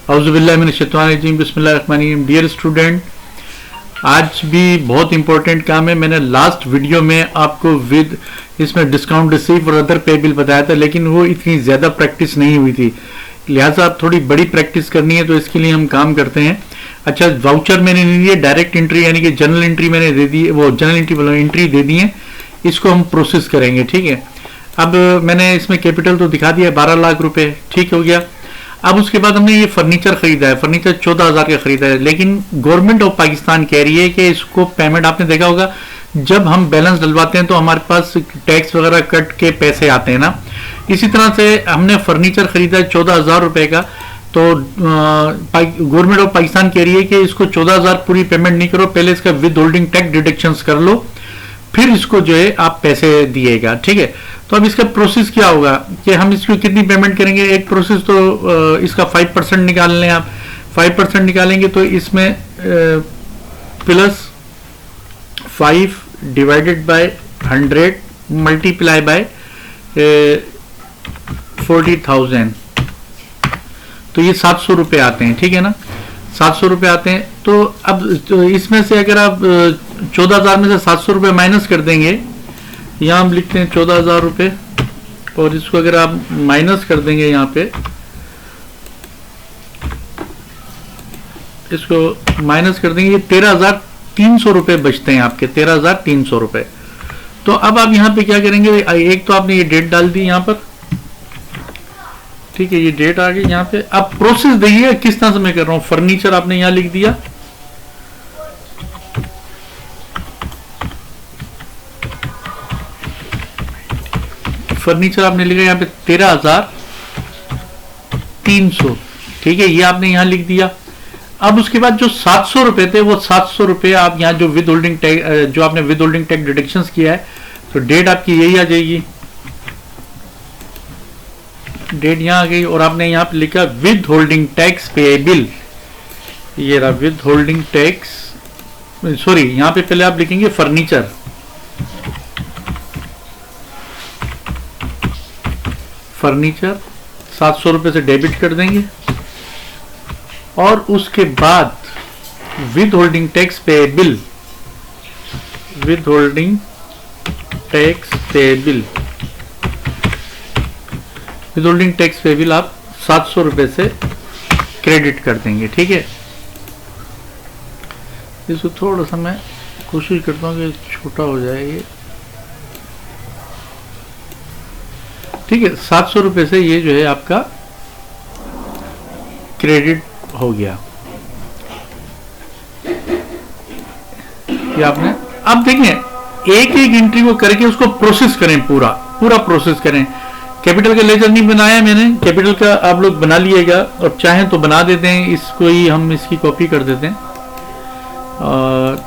औज़ुबिल्लाहि मिनश्शैतानिर्रजीम बिस्मिल्लाहिर्रहमानिर्रहीम। Dear student, आज भी बहुत इंपॉर्टेंट काम है। मैंने लास्ट वीडियो में आपको विद इसमें डिस्काउंट रिसीव और अदर पे बिल बताया था, लेकिन वो इतनी ज़्यादा प्रैक्टिस नहीं हुई थी, लिहाजा आप थोड़ी बड़ी प्रैक्टिस करनी है, तो इसके लिए हम काम करते हैं। अच्छा, वाउचर मैंने नहीं दिए, डायरेक्ट एंट्री यानी कि जनरल एंट्री मैंने दे दी, वो जनरल एंट्री बोलो एंट्री दे दी है, इसको हम प्रोसेस करेंगे। ठीक है, अब मैंने इसमें कैपिटल तो दिखा दिया 12 लाख रुपए, ठीक हो गया। अब उसके बाद हमने ये फर्नीचर खरीदा है, फर्नीचर 14,000 का खरीदा है, लेकिन गवर्नमेंट ऑफ पाकिस्तान कह रही है कि इसको पेमेंट, आपने देखा होगा जब हम बैलेंस डलवाते हैं तो हमारे पास टैक्स वगैरह कट के पैसे आते हैं ना, इसी तरह से हमने फर्नीचर खरीदा है 14,000 रुपए का, तो गवर्नमेंट ऑफ पाकिस्तान कह रही है कि इसको 14,000 पूरी पेमेंट नहीं करो, पहले इसका विद होल्डिंग टैक्स डिडक्शंस कर लो, फिर इसको जो है आप पैसे दिएगा। ठीक है, तो अब इसका प्रोसेस क्या होगा कि हम इसको कितनी पेमेंट करेंगे। एक प्रोसेस तो इसका 5% निकाल लें आप, 5% निकालेंगे तो इसमें plus 5 divided by 100 multiply by 40,000, तो ये 700 रुपये आते हैं। ठीक है ना, 700 रुपये आते हैं। तो अब तो इसमें से अगर आप 14,000 में से 700 रुपये माइनस कर देंगे, यहाँ हम लिखते हैं 14,000 रुपये, और इसको अगर आप माइनस कर देंगे यहाँ पे, इसको माइनस कर देंगे, ये 13,300 रुपये बचते हैं आपके, 13,300 रुपये। तो अब आप यहाँ पे क्या करेंगे, एक तो आपने ये डेट डाल दी यहाँ पर, ठीक है, ये डेट आ गई यहाँ पे। अब प्रोसेस देखिए किस तरह से मैं कर रहा हूँ। फर्नीचर आपने यहाँ लिख दिया, फर्नीचर आपने लिखा यहाँ पे 13,300, ठीक है, ये आपने यहाँ लिख दिया। अब उसके बाद जो 700 रुपए थे, वो 700 रुपए आप यहाँ जो विद होल्डिंग टैक्स, जो आपने विद होल्डिंग टैक्स डिडक्शंस किया है, तो डेट आपकी यही आ जाएगी, डेट यहाँ आ गई, और आपने यहाँ पे लिखा विद होल्डिंग टैक्स पेएबल, ये रहा विद होल्डिंग टैक्स, सॉरी यहाँ पे पहले आप लिखेंगे फर्नीचर, फर्नीचर 700 रुपये से डेबिट कर देंगे, और उसके बाद with holding tax payable, with holding tax payable, with holding tax payable आप 700 रुपये से क्रेडिट कर देंगे। ठीक है, इसको थोड़ा सा मैं कोशिश करता हूँ कि छोटा हो जाए ये, ठीक है। 700 रुपये से ये जो है आपका क्रेडिट हो गया, ये आपने। अब देखें, एक एक एंट्री को करके उसको प्रोसेस करें, पूरा पूरा प्रोसेस करें। कैपिटल का लेजर नहीं बनाया मैंने, कैपिटल का आप लोग बना लिएगा, और चाहें तो बना देते हैं, इसको ही हम इसकी कॉपी कर देते हैं, और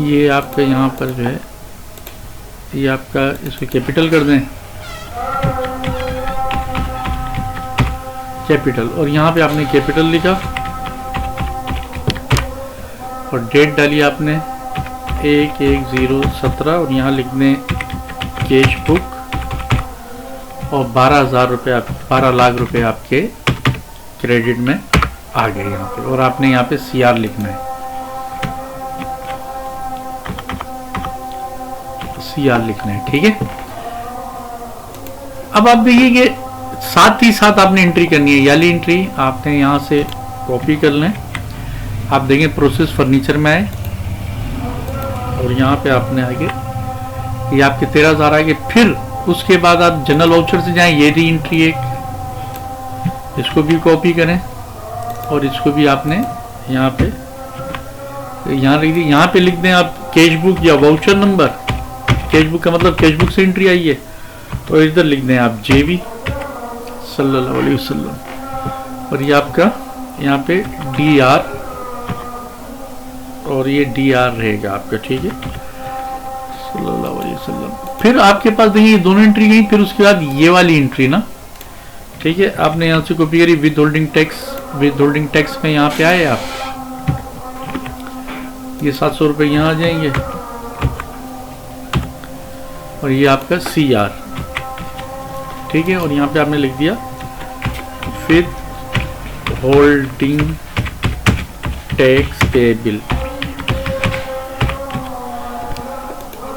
ये आपका यहाँ पर जो है, ये आपका इसको कैपिटल कर दें, कैपिटल, और यहाँ पे आपने कैपिटल लिखा, और डेट डाली आपने 1/1/017, और यहाँ लिख दें कैश बुक, और 12,000 रुपये, 12 लाख रुपए आपके क्रेडिट में आ गए यहाँ पे, और आपने यहाँ पे CR लिखना है, CR लिखना है। ठीक है, अब आप देखिए कि साथ ही साथ आपने एंट्री करनी है, याली एंट्री आपने यहाँ से कॉपी कर लें। आप देखें प्रोसेस फर्नीचर में आए, और यहाँ पे आपने आगे ये आपके 13,000 आगे, फिर उसके बाद आप जनरल वाउचर से जाएं, ये री एंट्री एक, इसको भी कॉपी करें, और इसको भी आपने यहाँ पे यहाँ लिख दी, यहाँ पे लिख दें आप कैश बुक या वाउचर नंबर, कैश बुक का मतलब कैश बुक से एंट्री आई है, तो इधर लिख दें आप JV सल्लल्लाहु अलैहि वसल्लम, और ये आपका यहाँ पे DR, और ये DR रहेगा आपका, ठीक है, सल्लल्लाहु अलैहि वसल्लम। फिर आपके पास देखिए दोनों एंट्री गई, फिर उसके बाद ये वाली एंट्री ना, ठीक है, आपने यहाँ से कॉपी करी, with holding tax, with holding tax में यहाँ पे आए आप, ये 700 रुपये यहाँ आ जाएंगे, और ये आपका CR, ठीक है, और यहाँ पे आपने लिख दिया विद होल्डिंग टैक्स पेबल,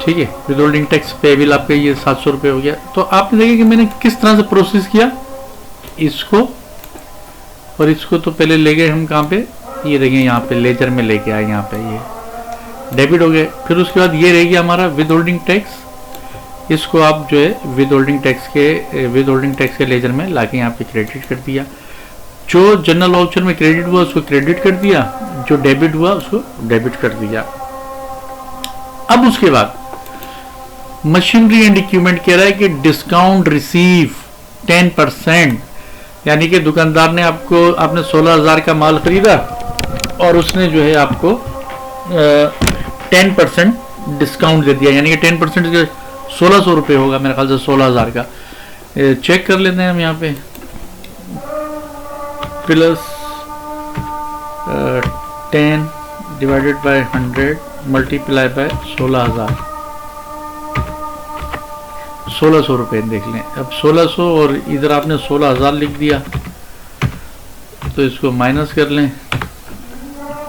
ठीक है। विद होल्डिंग टैक्स पेबल आपका ये 700 रुपये हो गया। तो आपने देखा कि मैंने किस तरह से प्रोसेस किया, इसको और इसको तो पहले ले गए हम कहाँ पे, ये देखिए यहाँ पे लेजर में लेके आए, यहाँ पे ये डेबिट हो गए। फिर उसके बाद ये रह गया हमारा विद होल्डिंग टैक्स, इसको आप जो है विद होल्डिंग टैक्स के लेजर में लाके यहाँ पे क्रेडिट कर दिया। जो जनरल वाउचर में क्रेडिट हुआ उसको क्रेडिट कर दिया, जो डेबिट हुआ उसको डेबिट कर दिया। अब उसके बाद मशीनरी एंड इक्विपमेंट कह रहा है कि डिस्काउंट रिसीव 10%, यानी कि दुकानदार ने आपने 16,000 का माल खरीदा और उसने जो है आपको 10% डिस्काउंट दे दिया, यानी कि 10% 1600 रुपये होगा मेरे ख्याल से 16,000 का। चेक कर लेते हैं हम यहाँ पे, plus 10 divided by 100 multiply by 16,000, 1600 रुपये देख लें। अब 1600 और इधर आपने 16,000 लिख दिया, तो इसको माइनस कर लें,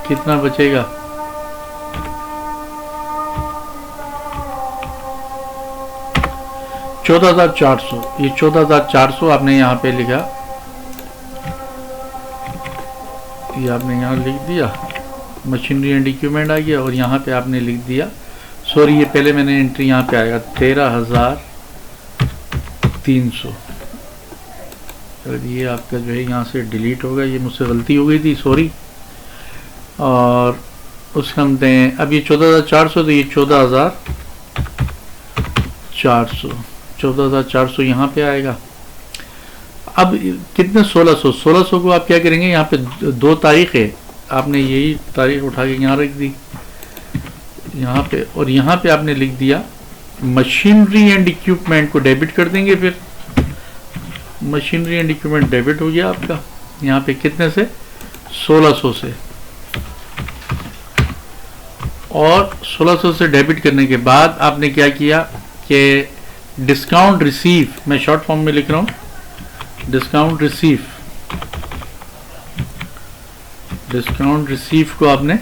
कितना बचेगा, $14,400। ये 14,400 आपने यहाँ पे लिखा, ये आपने यहाँ लिख दिया, मशीनरी एंड इक्विपमेंट आ गया, और यहाँ पे आपने लिख दिया, सॉरी ये पहले मैंने एंट्री यहाँ पे आएगा 13,300। और ये आपका जो है यहाँ से डिलीट होगा, ये मुझसे गलती हो गई थी, सॉरी। और उसका हम दें, अब ये 14,400, तो ये 14,400 यहाँ पे आएगा। अब कितने 1600 को आप क्या करेंगे, यहाँ पे 2 तारीख है, आपने यही तारीख उठा के यहाँ रख दी यहाँ पे, और यहाँ पे आपने लिख दिया मशीनरी एंड इक्विपमेंट को डेबिट कर देंगे। फिर मशीनरी एंड इक्विपमेंट डेबिट हो गया आपका यहाँ पे कितने से, 1600 से। और 1600 से डेबिट करने के बाद आपने क्या किया कि डिस्काउंट रिसीव, मैं शॉर्ट फॉर्म में लिख रहा हूँ, डिस्काउंट रिसीव को आपने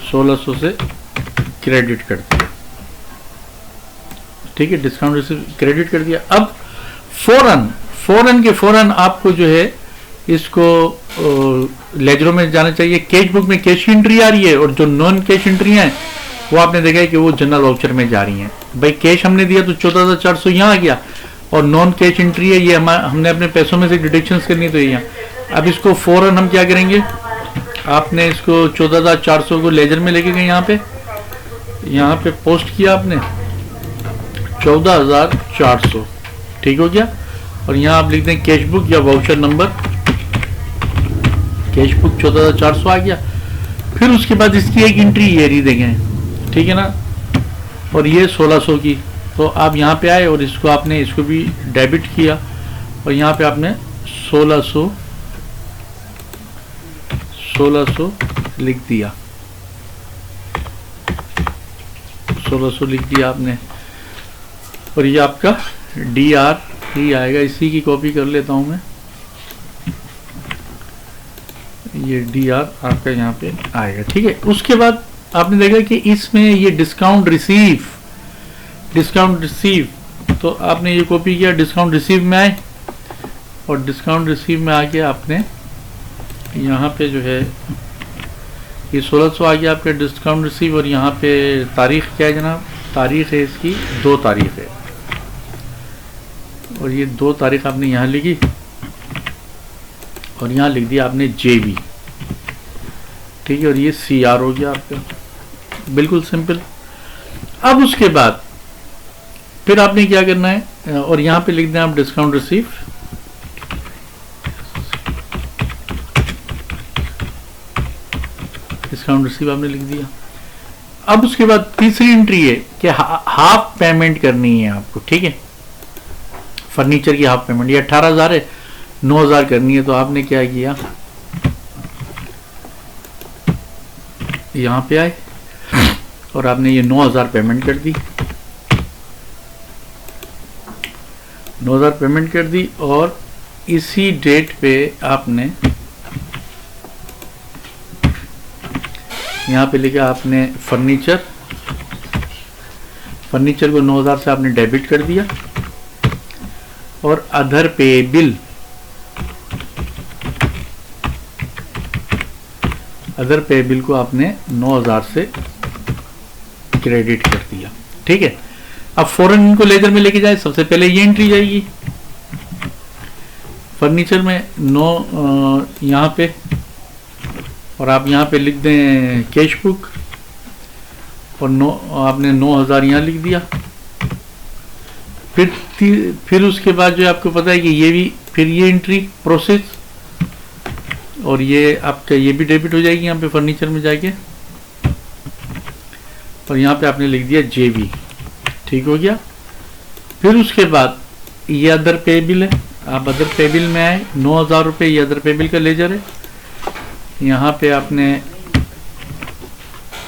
1600 से क्रेडिट कर दिया, ठीक है। डिस्काउंट रिसीव क्रेडिट कर दिया। अब फौरन आपको जो है इसको लेजरों में जाना चाहिए। कैश बुक में कैश की एंट्री आ रही है, और जो नॉन कैश एंट्री हैं वो आपने देखा है कि वो जनरल वाउचर में जा रही हैं। भाई कैश हमने दिया तो 14,400 यहाँ आ गया, और नॉन कैश एंट्री है ये हमने अपने पैसों में से डिडक्शंस करनी, तो यहाँ। अब इसको फौरन हम क्या करेंगे, आपने इसको 14,400 को लेजर में लेके गए, यहाँ पे पोस्ट किया आपने 14,400, ठीक हो गया। और यहाँ आप लिख दें कैश बुक या वाउचर नंबर, कैश बुक 14,400 आ गया। फिर उसके बाद इसकी एक एंट्री ये रही देखें, ठीक है ना, और ये 1600 की। तो आप यहाँ पे आए और इसको भी डेबिट किया, और यहाँ पे आपने 1600 लिख दिया, 1600 लिख दिया आपने। और ये आपका DR ही आएगा, इसी की कॉपी कर लेता हूँ मैं, ये DR आपका यहाँ पे आएगा, ठीक है। उसके बाद आपने देखा कि इसमें ये डिस्काउंट रिसीव, तो आपने ये कॉपी किया, डिस्काउंट रिसीव में आए, और डिस्काउंट रिसीव में आके आपने यहाँ पे जो है ये 1600 आ गया आपका डिस्काउंट रिसीव। और यहाँ पे तारीख क्या है जनाब, तारीख है इसकी 2 तारीख है, और ये 2 तारीख आपने यहाँ लिखी, और यहाँ लिख दिया आपने JB, ठीक है। और ये CR हो गया आपका, बिल्कुल सिंपल। अब उसके बाद फिर आपने क्या करना है, और यहाँ पे लिख दें आप डिस्काउंट रिसीव, आपने लिख दिया। अब उसके बाद तीसरी एंट्री है कि हाफ पेमेंट करनी है आपको, ठीक है। फर्नीचर की हाफ पेमेंट, ये 18,000 है, 9,000 करनी है। तो आपने क्या किया, यहाँ पे आए और आपने ये 9,000 पेमेंट कर दी, 9,000 पेमेंट कर दी। और इसी डेट पे आपने यहाँ पे लिखा आपने फर्नीचर को 9000 से आपने डेबिट कर दिया, और अदर पेएबल को आपने 9000 से क्रेडिट कर दिया। ठीक है, अब फौरन इनको लेजर में लेके जाए। सबसे पहले ये एंट्री जाएगी फर्नीचर में 9 यहाँ पे, और आप यहाँ पे लिख दें कैश बुक, और आपने 9000 यहाँ लिख दिया। फिर उसके बाद जो आपको पता है कि ये भी फिर ये एंट्री प्रोसेस, और ये आपका ये भी डेबिट हो जाएगी यहाँ पे फर्नीचर में जाके, और यहाँ पे आपने लिख दिया जेबी। ठीक हो गया। फिर उसके बाद ये अदर पेएबल है, आप अदर पेएबल में आए, 9000 रुपये ये अदर पेएबल का लेजर है। यहाँ पे आपने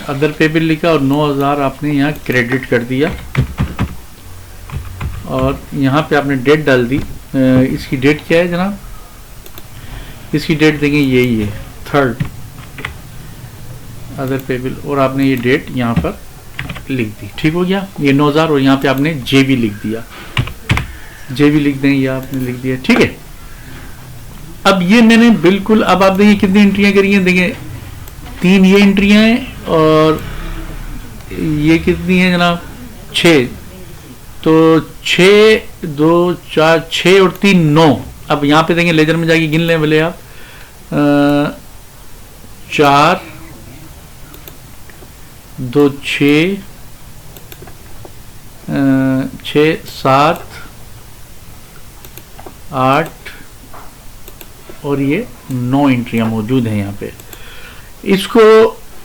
अदर पेएबल लिखा और 9000 आपने यहाँ क्रेडिट कर दिया, और यहाँ पे आपने डेट डाल दी। इसकी डेट क्या है जनाब? इसकी डेट देंगे यही है 3rd अदर पेएबल, और आपने ये डेट यहाँ पर लिख दी। ठीक हो गया, ये 9000, और यहाँ पे आपने जेबी लिख दिया, जेबी लिख दें, ये आपने लिख दिया। ठीक है, अब ये मैंने बिल्कुल, अब आप देखिए कितनी एंट्रियां करी हैं। देखिए 3 ये एंट्रियां हैं, और ये कितनी है जनाब? 6। तो 6 2 4 6 और 3 9। अब यहाँ पे देंगे लेजर में जाके गिन लें बोले आप, 4 2 6 6 7 8 और ये 9 एंट्रियां मौजूद हैं यहाँ पे। इसको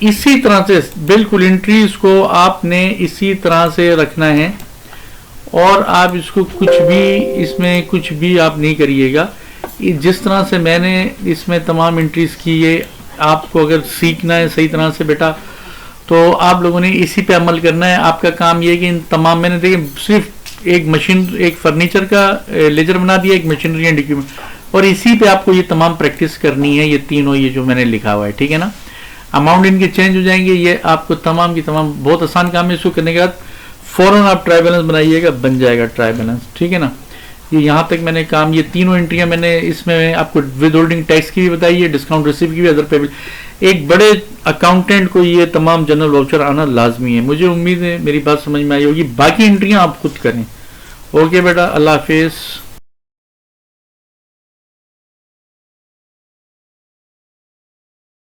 इसी तरह से बिल्कुल एंट्रीज को आपने इसी तरह से रखना है, और आप इसको कुछ भी, इसमें कुछ भी आप नहीं करिएगा। जिस तरह से मैंने इसमें तमाम एंट्रीज की है, आपको अगर सीखना है सही तरह से बेटा, तो आप लोगों ने इसी पे अमल करना है। आपका काम ये है कि इन तमाम, मैंने देखिए सिर्फ एक मशीन, एक फर्नीचर का लेजर बना दिया, एक मशीनरी एंड इक्विपमेंट, और इसी पे आपको ये तमाम प्रैक्टिस करनी है, ये तीनों ये जो मैंने लिखा हुआ है। ठीक है ना, अमाउंट इनके चेंज हो जाएंगे, ये आपको तमाम की तमाम बहुत आसान काम है। इसको करने के बाद फौरन आप ट्राई बैलेंस बनाइएगा, बन जाएगा ट्राई बैलेंस। ठीक है ना, ये यहाँ तक मैंने काम, ये तीनों एंट्रियां मैंने इसमें आपको विद होल्डिंग टैक्स की भी बताई है, डिस्काउंट रिसीव की भी, अदर पेबल। एक बड़े अकाउंटेंट को ये तमाम जनरल वाउचर आना लाजमी है। मुझे उम्मीद है मेरी बात समझ में आई होगी। बाकी एंट्रियां आप खुद करें। ओके बेटा, अल्लाह हाफिज़।